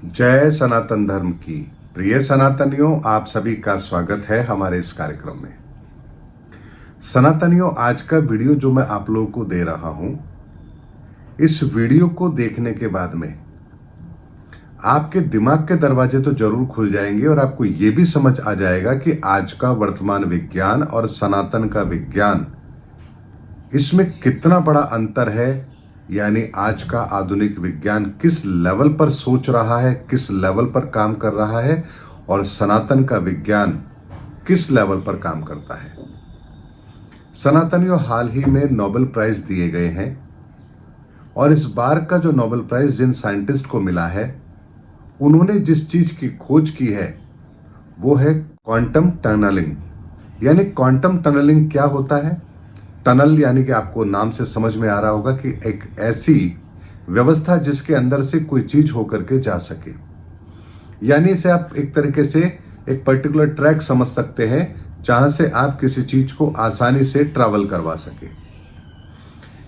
जय सनातन धर्म की। प्रिय सनातनियों, आप सभी का स्वागत है हमारे इस कार्यक्रम में। सनातनियों, आज का वीडियो जो मैं आप लोगों को दे रहा हूं, इस वीडियो को देखने के बाद में आपके दिमाग के दरवाजे तो जरूर खुल जाएंगे और आपको यह भी समझ आ जाएगा कि आज का वर्तमान विज्ञान और सनातन का विज्ञान, इसमें कितना बड़ा अंतर है। यानी आज का आधुनिक विज्ञान किस लेवल पर सोच रहा है, किस लेवल पर काम कर रहा है, और सनातन का विज्ञान किस लेवल पर काम करता है। सनातनियों, हाल ही में नोबेल प्राइज दिए गए हैं और इस बार का जो नोबेल प्राइज जिन साइंटिस्ट को मिला है, उन्होंने जिस चीज की खोज की है वो है क्वांटम टनलिंग। यानी क्वांटम टनलिंग क्या होता है? टनल यानी कि आपको नाम से समझ में आ रहा होगा कि एक ऐसी व्यवस्था जिसके अंदर से कोई चीज होकर के जा सके। यानी इसे आप एक तरीके से एक पर्टिकुलर ट्रैक समझ सकते हैं जहां से आप किसी चीज को आसानी से ट्रैवल करवा सके।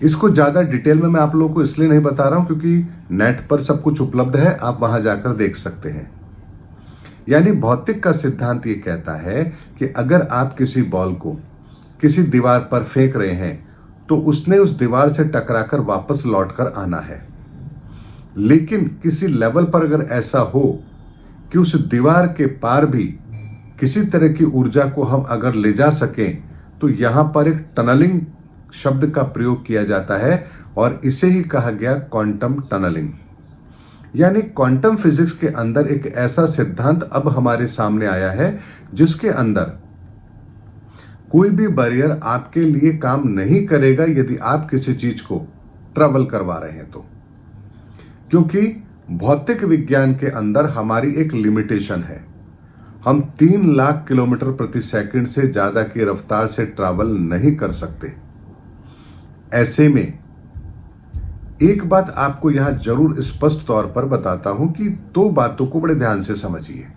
इसको ज्यादा डिटेल में मैं आप लोगों को इसलिए नहीं बता रहा हूं क्योंकि नेट पर सब कुछ उपलब्ध है, आप वहां जाकर देख सकते हैं। यानी भौतिक का सिद्धांत ये कहता है कि अगर आप किसी बॉल को किसी दीवार पर फेंक रहे हैं तो उसने उस दीवार से टकराकर वापस लौटकर आना है। लेकिन किसी लेवल पर अगर ऐसा हो कि उस दीवार के पार भी किसी तरह की ऊर्जा को हम अगर ले जा सकें, तो यहां पर एक टनलिंग शब्द का प्रयोग किया जाता है और इसे ही कहा गया क्वांटम टनलिंग। यानी क्वांटम फिजिक्स के अंदर एक ऐसा सिद्धांत अब हमारे सामने आया है जिसके अंदर कोई भी बैरियर आपके लिए काम नहीं करेगा यदि आप किसी चीज को ट्रैवल करवा रहे हैं तो। क्योंकि भौतिक विज्ञान के अंदर हमारी एक लिमिटेशन है, हम 3 लाख किलोमीटर प्रति सेकंड से ज्यादा की रफ्तार से ट्रैवल नहीं कर सकते। ऐसे में एक बात आपको यहां जरूर स्पष्ट तौर पर बताता हूं कि 2 बातों को बड़े ध्यान से समझिए।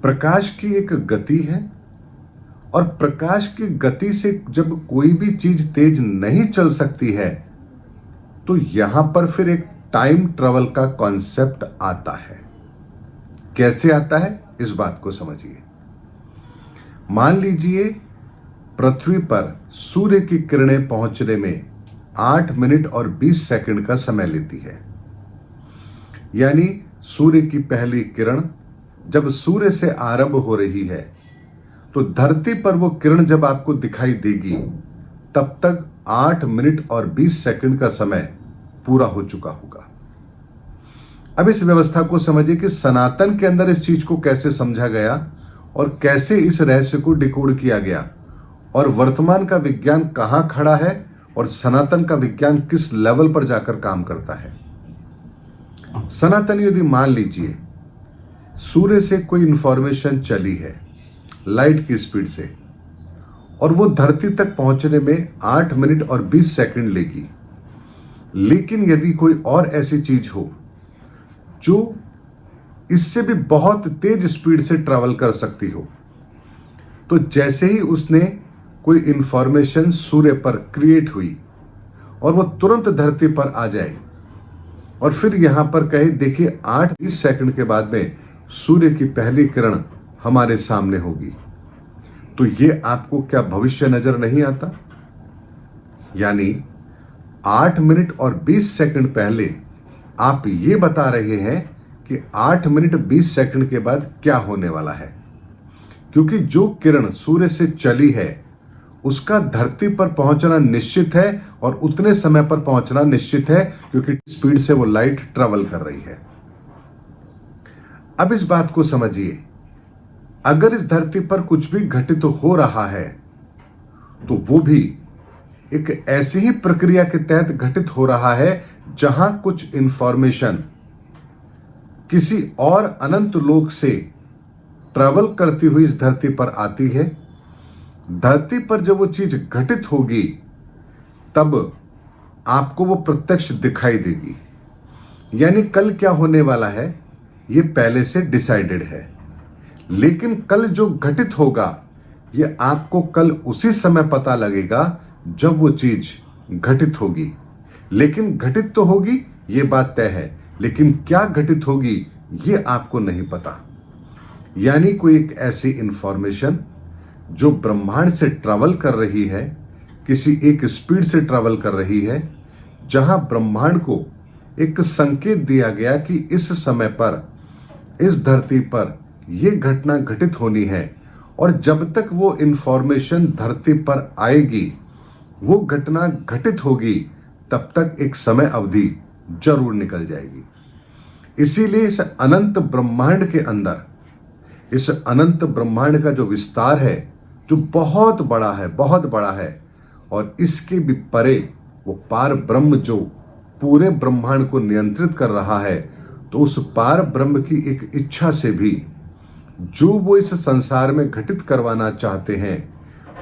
प्रकाश की एक गति है और प्रकाश की गति से जब कोई भी चीज तेज नहीं चल सकती है तो यहां पर फिर एक टाइम ट्रैवल का कॉन्सेप्ट आता है। कैसे आता है, इस बात को समझिए। मान लीजिए पृथ्वी पर सूर्य की किरणें पहुंचने में 8 मिनट और 20 सेकंड का समय लेती है। यानी सूर्य की पहली किरण जब सूर्य से आरंभ हो रही है तो धरती पर वो किरण जब आपको दिखाई देगी तब तक 8 मिनट और 20 सेकंड का समय पूरा हो चुका होगा। अब इस व्यवस्था को समझिए कि सनातन के अंदर इस चीज को कैसे समझा गया और कैसे इस रहस्य को डिकोड किया गया और वर्तमान का विज्ञान कहां खड़ा है और सनातन का विज्ञान किस लेवल पर जाकर काम करता है। सनातन, यदि मान लीजिए सूर्य से कोई इंफॉर्मेशन चली है लाइट की स्पीड से और वो धरती तक पहुंचने में 8 मिनट और 20 सेकंड लेगी, लेकिन यदि कोई और ऐसी चीज हो जो इससे भी बहुत तेज स्पीड से ट्रैवल कर सकती हो, तो जैसे ही उसने कोई इंफॉर्मेशन सूर्य पर क्रिएट हुई और वो तुरंत धरती पर आ जाए और फिर यहां पर कहे देखिए 8-20 सेकंड के बाद में सूर्य की पहली किरण हमारे सामने होगी, तो ये आपको क्या भविष्य नजर नहीं आता? यानी 8 मिनट और 20 सेकंड पहले आप ये बता रहे हैं कि 8 मिनट 20 सेकंड के बाद क्या होने वाला है। क्योंकि जो किरण सूर्य से चली है उसका धरती पर पहुंचना निश्चित है और उतने समय पर पहुंचना निश्चित है क्योंकि स्पीड से वो लाइट ट्रैवल कर रही है। अब इस बात को समझिए, अगर इस धरती पर कुछ भी घटित हो रहा है तो वो भी एक ऐसी ही प्रक्रिया के तहत घटित हो रहा है जहां कुछ इंफॉर्मेशन किसी और अनंत लोक से ट्रैवल करती हुई इस धरती पर आती है। धरती पर जब वो चीज घटित होगी तब आपको वो प्रत्यक्ष दिखाई देगी। यानी कल क्या होने वाला है ये पहले से डिसाइडेड है, लेकिन कल जो घटित होगा ये आपको कल उसी समय पता लगेगा जब वो चीज घटित होगी। लेकिन घटित तो होगी, ये बात तय है, लेकिन क्या घटित होगी ये आपको नहीं पता। यानी कोई एक ऐसी इंफॉर्मेशन जो ब्रह्मांड से ट्रैवल कर रही है, किसी एक स्पीड से ट्रैवल कर रही है, जहां ब्रह्मांड को एक संकेत दिया गया कि इस समय पर इस धरती पर यह घटना घटित होनी है, और जब तक वो इंफॉर्मेशन धरती पर आएगी, वो घटना घटित होगी, तब तक एक समय अवधि जरूर निकल जाएगी। इसीलिए इस अनंत ब्रह्मांड के अंदर, इस अनंत ब्रह्मांड का जो विस्तार है, जो बहुत बड़ा है, बहुत बड़ा है, और इसके भी परे वो पार ब्रह्म जो पूरे ब्रह्मांड को नियंत्रित कर रहा है, तो उस पार ब्रह्म की एक इच्छा से भी जो वो इस संसार में घटित करवाना चाहते हैं,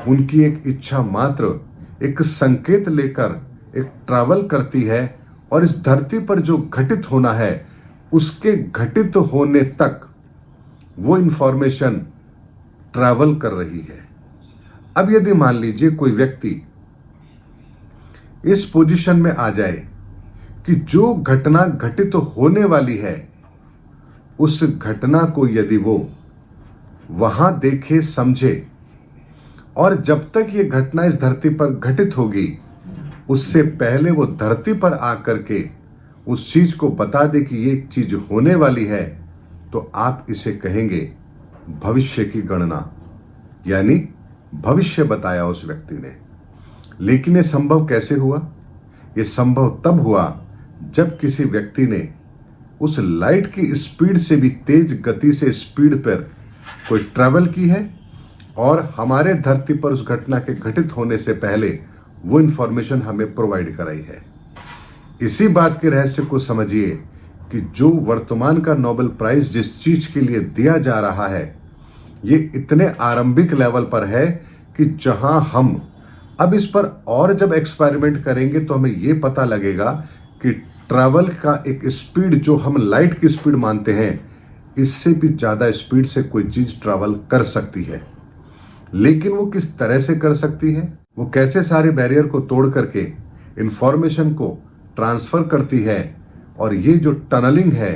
उनकी एक इच्छा मात्र एक संकेत लेकर एक ट्रैवल करती है, और इस धरती पर जो घटित होना है उसके घटित होने तक वो इंफॉर्मेशन ट्रैवल कर रही है। अब यदि मान लीजिए कोई व्यक्ति इस पोजीशन में आ जाए कि जो घटना घटित होने वाली है, उस घटना को यदि वो वहां देखे, समझे, और जब तक ये घटना इस धरती पर घटित होगी, उससे पहले वो धरती पर आकर के उस चीज को बता दे कि ये चीज होने वाली है, तो आप इसे कहेंगे भविष्य की गणना, यानी भविष्य बताया उस व्यक्ति ने। लेकिन ये संभव कैसे हुआ? ये संभव तब हुआ जब किसी व्यक्ति ने उस लाइट की स्पीड से भी तेज गति से स्पीड पर कोई ट्रैवल की है, और हमारे धरती पर उस घटना के घटित होने से पहले वो इंफॉर्मेशन हमें प्रोवाइड कराई है। इसी बात के रहस्य को समझिए कि जो वर्तमान का नोबेल प्राइज जिस चीज के लिए दिया जा रहा है, ये इतने आरंभिक लेवल पर है कि जहां हम अब इस पर और जब एक्सपेरिमेंट करेंगे तो हमें ये पता लगेगा कि ट्रैवल का एक स्पीड जो हम लाइट की स्पीड मानते हैं, इससे भी ज्यादा स्पीड से कोई चीज ट्रैवल कर सकती है। लेकिन वो किस तरह से कर सकती है, वो कैसे सारे बैरियर को तोड़ करके इंफॉर्मेशन को ट्रांसफर करती है, और ये जो टनलिंग है,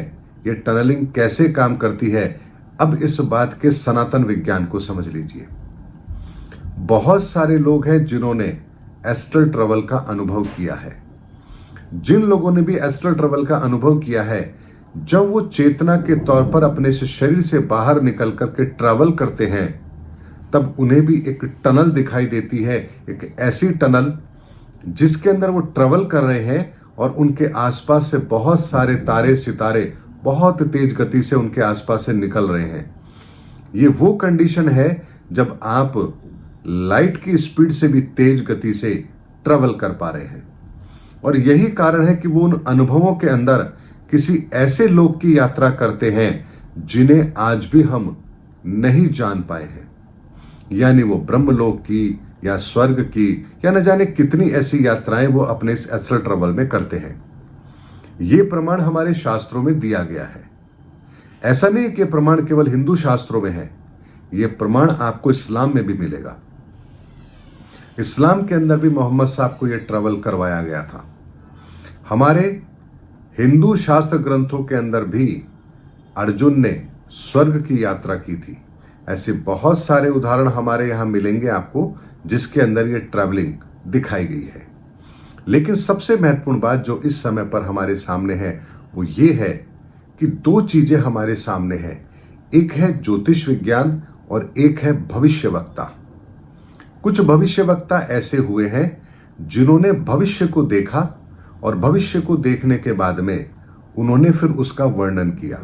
ये टनलिंग कैसे काम करती है, अब इस बात के सनातन विज्ञान को समझ लीजिए। बहुत सारे लोग हैं जिन्होंने एस्ट्रल ट्रैवल का अनुभव किया है। जिन लोगों ने भी एस्ट्रल ट्रैवल का अनुभव किया है, जब वो चेतना के तौर पर अपने से शरीर से बाहर निकल करके ट्रैवल करते हैं, तब उन्हें भी एक टनल दिखाई देती है, एक ऐसी टनल जिसके अंदर वो ट्रैवल कर रहे हैं, और उनके आसपास से बहुत सारे तारे सितारे बहुत तेज गति से उनके आसपास से निकल रहे हैं। ये वो कंडीशन है जब आप लाइट की स्पीड से भी तेज गति से ट्रैवल कर पा रहे हैं, और यही कारण है कि वो उन अनुभवों के अंदर किसी ऐसे लोक की यात्रा करते हैं जिन्हें आज भी हम नहीं जान पाए हैं। यानी वो ब्रह्मलोक की या स्वर्ग की या न जाने कितनी ऐसी यात्राएं वो अपने इस एस्ट्रल ट्रैवल में करते हैं। ये प्रमाण हमारे शास्त्रों में दिया गया है। ऐसा नहीं कि प्रमाण केवल हिंदू शास्त्रों में है, ये प्रमाण आपको इस्लाम में भी मिलेगा। इस्लाम के अंदर भी मोहम्मद साहब को यह ट्रैवल करवाया गया था। हमारे हिंदू शास्त्र ग्रंथों के अंदर भी अर्जुन ने स्वर्ग की यात्रा की थी। ऐसे बहुत सारे उदाहरण हमारे यहां मिलेंगे आपको, जिसके अंदर ये ट्रैवलिंग दिखाई गई है। लेकिन सबसे महत्वपूर्ण बात जो इस समय पर हमारे सामने है, वो ये है कि दो चीजें हमारे सामने हैं। एक है ज्योतिष विज्ञान और एक है भविष्यवक्ता। कुछ भविष्यवक्ता ऐसे हुए हैं जिन्होंने भविष्य को देखा, और भविष्य को देखने के बाद में उन्होंने फिर उसका वर्णन किया।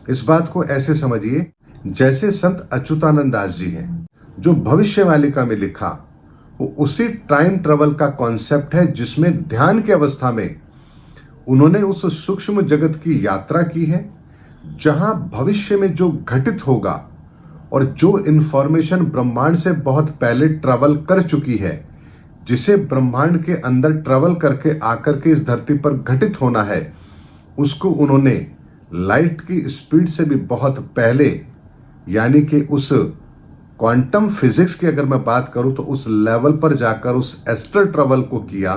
इस बात को ऐसे समझिए जैसे संत अच्युतानंद दास जी हैं, जो भविष्यवालिका में लिखा, वो उसी टाइम ट्रैवल का कॉन्सेप्ट है जिसमें ध्यान की अवस्था में उन्होंने उस सूक्ष्म जगत की यात्रा की है, जहां भविष्य में जो घटित होगा और जो इंफॉर्मेशन ब्रह्मांड से बहुत पहले ट्रैवल कर चुकी है, जिसे ब्रह्मांड के अंदर ट्रैवल करके आकर के इस धरती पर घटित होना है, उसको उन्होंने लाइट की स्पीड से भी बहुत पहले, यानी कि उस क्वांटम फिजिक्स की अगर मैं बात करूं तो उस लेवल पर जाकर उस एस्ट्रल ट्रैवल को किया,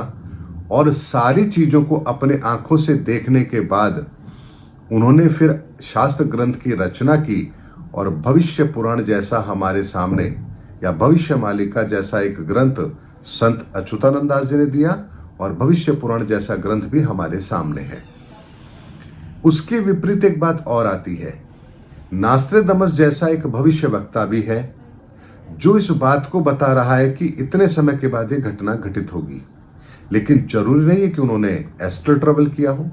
और सारी चीजों को अपने आंखों से देखने के बाद उन्होंने फिर शास्त्र ग्रंथ की रचना की और भविष्य पुराण जैसा हमारे सामने, या भविष्य मालिका जैसा एक ग्रंथ संत अच्युतानंद दास जी ने दिया, और भविष्य पुराण जैसा ग्रंथ भी हमारे सामने है। उसके विपरीत एक बात और आती है, नास्ट्रेदमस जैसा एक भविष्य वक्ता भी है जो इस बात को बता रहा है कि इतने समय के बाद ये घटना घटित होगी। लेकिन जरूरी नहीं है कि उन्होंने एस्ट्रल ट्रेवल किया हो।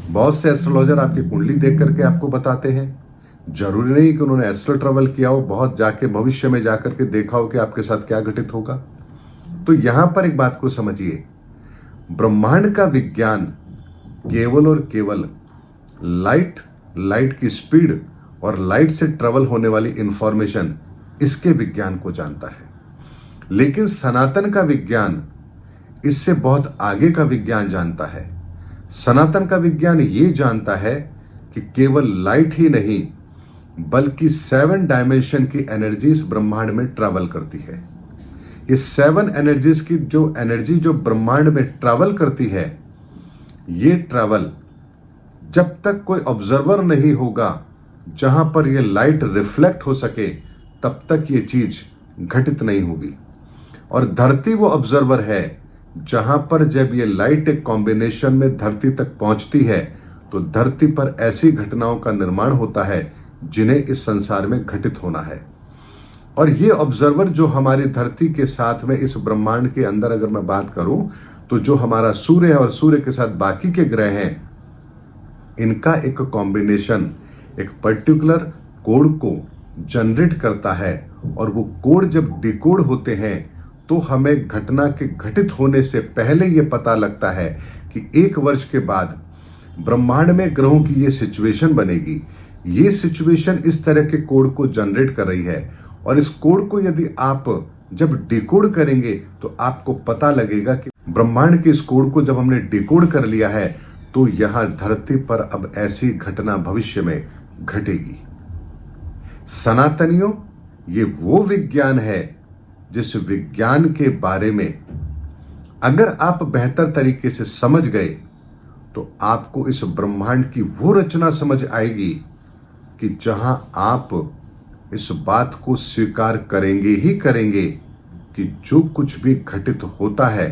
बहुत से एस्ट्रोलॉजर आपकी कुंडली देख करके आपको बताते हैं। जरूरी नहीं कि उन्होंने एस्ट्रल ट्रेवल किया हो, बहुत जाके भविष्य में जाकर के देखा हो कि आपके साथ क्या घटित होगा। तो यहां पर एक बात को समझिए, ब्रह्मांड का विज्ञान केवल और केवल लाइट की स्पीड और लाइट से ट्रेवल होने वाली इंफॉर्मेशन, इसके विज्ञान को जानता है। लेकिन सनातन का विज्ञान इससे बहुत आगे का विज्ञान जानता है। सनातन का विज्ञान ये जानता है कि केवल लाइट ही नहीं बल्कि 7 डायमेंशन की एनर्जीज ब्रह्मांड में ट्रैवल करती है। ये 7 एनर्जीज की जो एनर्जी जो ब्रह्मांड में ट्रैवल करती है, ये ट्रैवल जब तक कोई ऑब्जर्वर नहीं होगा जहां पर ये लाइट रिफ्लेक्ट हो सके, तब तक ये चीज घटित नहीं होगी। और धरती वो ऑब्जर्वर है जहां पर जब ये लाइट एक कॉम्बिनेशन में धरती तक पहुंचती है तो धरती पर ऐसी घटनाओं का निर्माण होता है जिन्हें इस संसार में घटित होना है। और ये ऑब्जर्वर जो हमारी धरती के साथ में इस ब्रह्मांड के अंदर अगर मैं बात करूं तो जो हमारा सूर्य है और सूर्य के साथ बाकी के ग्रह हैं, इनका एक कॉम्बिनेशन एक पर्टिकुलर कोड को जनरेट करता है। और वो कोड जब डिकोड होते हैं तो हमें घटना के घटित होने से पहले यह पता लगता है कि 1 वर्ष के बाद ब्रह्मांड में ग्रहों की ये सिचुएशन बनेगी। ये सिचुएशन इस तरह के कोड को जनरेट कर रही है। और इस कोड को यदि आप जब डिकोड करेंगे तो आपको पता लगेगा कि ब्रह्मांड के इस कोड को जब हमने डिकोड कर लिया है तो यहां धरती पर अब ऐसी घटना भविष्य में घटेगी। सनातनियों, ये वो विज्ञान है जिस विज्ञान के बारे में अगर आप बेहतर तरीके से समझ गए तो आपको इस ब्रह्मांड की वो रचना समझ आएगी कि जहां आप इस बात को स्वीकार करेंगे ही करेंगे कि जो कुछ भी घटित होता है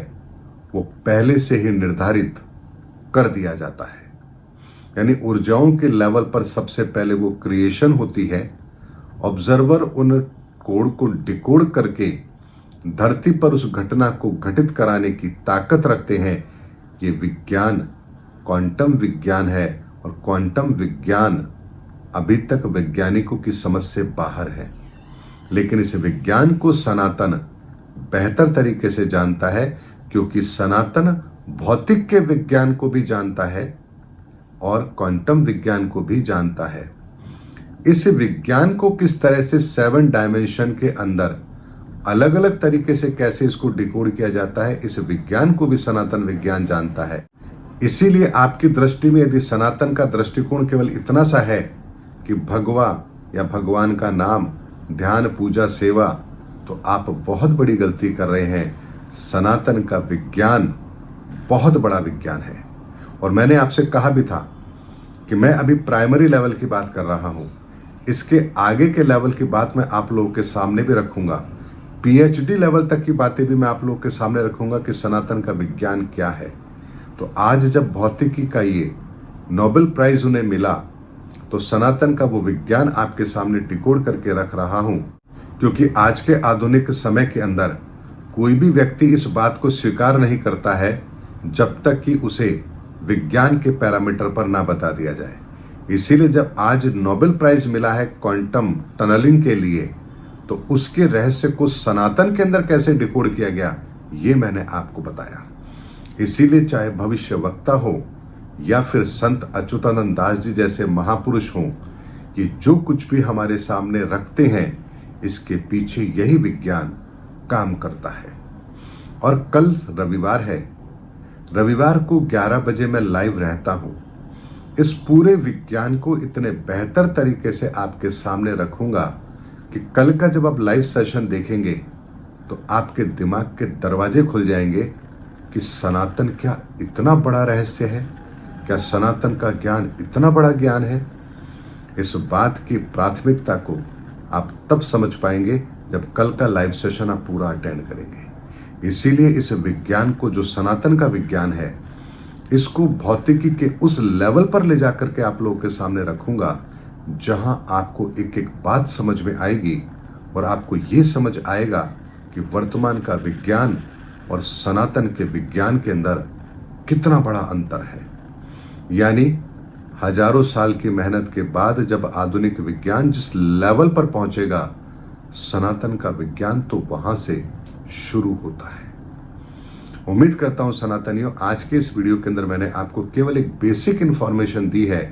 वो पहले से ही निर्धारित कर दिया जाता है। यानी ऊर्जाओं के लेवल पर सबसे पहले वो क्रिएशन होती है। ऑब्जर्वर उन कोड को डिकोड करके धरती पर उस घटना को घटित कराने की ताकत रखते हैं। ये विज्ञान क्वांटम विज्ञान है और क्वांटम विज्ञान अभी तक वैज्ञानिकों की समझ से बाहर है। लेकिन इस विज्ञान को सनातन बेहतर तरीके से जानता है, क्योंकि सनातन भौतिक के विज्ञान को भी जानता है और क्वांटम विज्ञान को भी जानता है। इस विज्ञान को किस तरह से 7 डायमेंशन के अंदर अलग अलग तरीके से कैसे इसको डिकोड किया जाता है, इस विज्ञान को भी सनातन विज्ञान जानता है। इसीलिए आपकी दृष्टि में यदि सनातन का दृष्टिकोण केवल इतना सा है कि भगवा या भगवान का नाम, ध्यान, पूजा, सेवा, तो आप बहुत बड़ी गलती कर रहे हैं। सनातन का विज्ञान बहुत बड़ा विज्ञान है। और मैंने आपसे कहा भी था कि मैं अभी प्राइमरी लेवल की बात कर रहा हूं, इसके आगे के लेवल की बात मैं आप लोगों के सामने भी रखूंगा। पीएचडी लेवल तक की बातें भी मैं आप लोगों के सामने रखूंगा कि सनातन का विज्ञान क्या है। तो आज जब भौतिकी का ये नोबेल प्राइज उन्हें मिला तो सनातन का वो विज्ञान आपके सामने डिकोड करके रख रहा हूं, क्योंकि आज के आधुनिक समय के अंदर कोई भी व्यक्ति इस बात को स्वीकार नहीं करता है जब तक कि उसे विज्ञान के पैरामीटर पर ना बता दिया जाए। इसीलिए जब आज नोबेल प्राइज मिला है क्वांटम टनलिंग के लिए, तो उसके रहस्य को सनातन के अंदर कैसे डिकोड किया गया ये मैंने आपको बताया। इसीलिए चाहे भविष्य वक्ता हो या फिर संत अच्युतानंद दास जी जैसे महापुरुष हों, ये जो कुछ भी हमारे सामने रखते हैं इसके पीछे यही विज्ञान काम करता है। और कल रविवार है, रविवार को 11 बजे मैं लाइव रहता हूं। इस पूरे विज्ञान को इतने बेहतर तरीके से आपके सामने रखूंगा कि कल का जब आप लाइव सेशन देखेंगे तो आपके दिमाग के दरवाजे खुल जाएंगे कि सनातन क्या इतना बड़ा रहस्य है क्या सनातन का ज्ञान इतना बड़ा ज्ञान है? इस बात की प्राथमिकता को आप तब समझ पाएंगे जब कल का लाइव सेशन आप पूरा अटेंड करेंगे। इसीलिए इस विज्ञान को, जो सनातन का विज्ञान है, इसको भौतिकी के उस लेवल पर ले जाकर के आप लोगों के सामने रखूंगा जहां आपको एक एक बात समझ में आएगी और आपको ये समझ आएगा कि वर्तमान का विज्ञान और सनातन के विज्ञान के अंदर कितना बड़ा अंतर है। यानी हजारों साल की मेहनत के बाद जब आधुनिक विज्ञान जिस लेवल पर पहुंचेगा, सनातन का विज्ञान तो वहां से शुरू होता है। उम्मीद करता हूं सनातनियों, आज के इस वीडियो के अंदर मैंने आपको केवल एक बेसिक इंफॉर्मेशन दी है।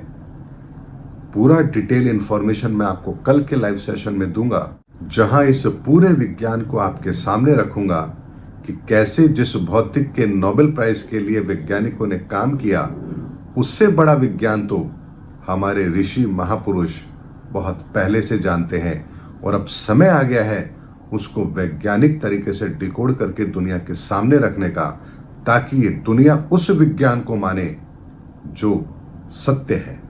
पूरा डिटेल इंफॉर्मेशन मैं आपको कल के लाइव सेशन में दूंगा, जहां इस पूरे विज्ञान को आपके सामने रखूंगा कि कैसे जिस भौतिक के नोबेल प्राइज के लिए वैज्ञानिकों ने काम किया, उससे बड़ा विज्ञान तो हमारे ऋषि महापुरुष बहुत पहले से जानते हैं और अब समय आ गया है उसको वैज्ञानिक तरीके से डिकोड करके दुनिया के सामने रखने का, ताकि ये दुनिया उस विज्ञान को माने जो सत्य है।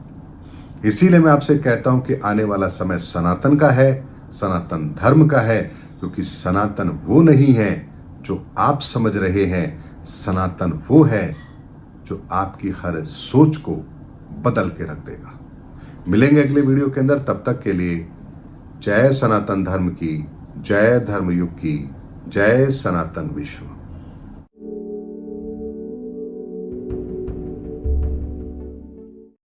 इसीलिए मैं आपसे कहता हूं कि आने वाला समय सनातन का है, सनातन धर्म का है, क्योंकि सनातन वो नहीं है जो आप समझ रहे हैं। सनातन वो है जो आपकी हर सोच को बदल के रख देगा। मिलेंगे अगले वीडियो के अंदर, तब तक के लिए जय सनातन धर्म की, जय धर्म युग की, जय सनातन विश्व।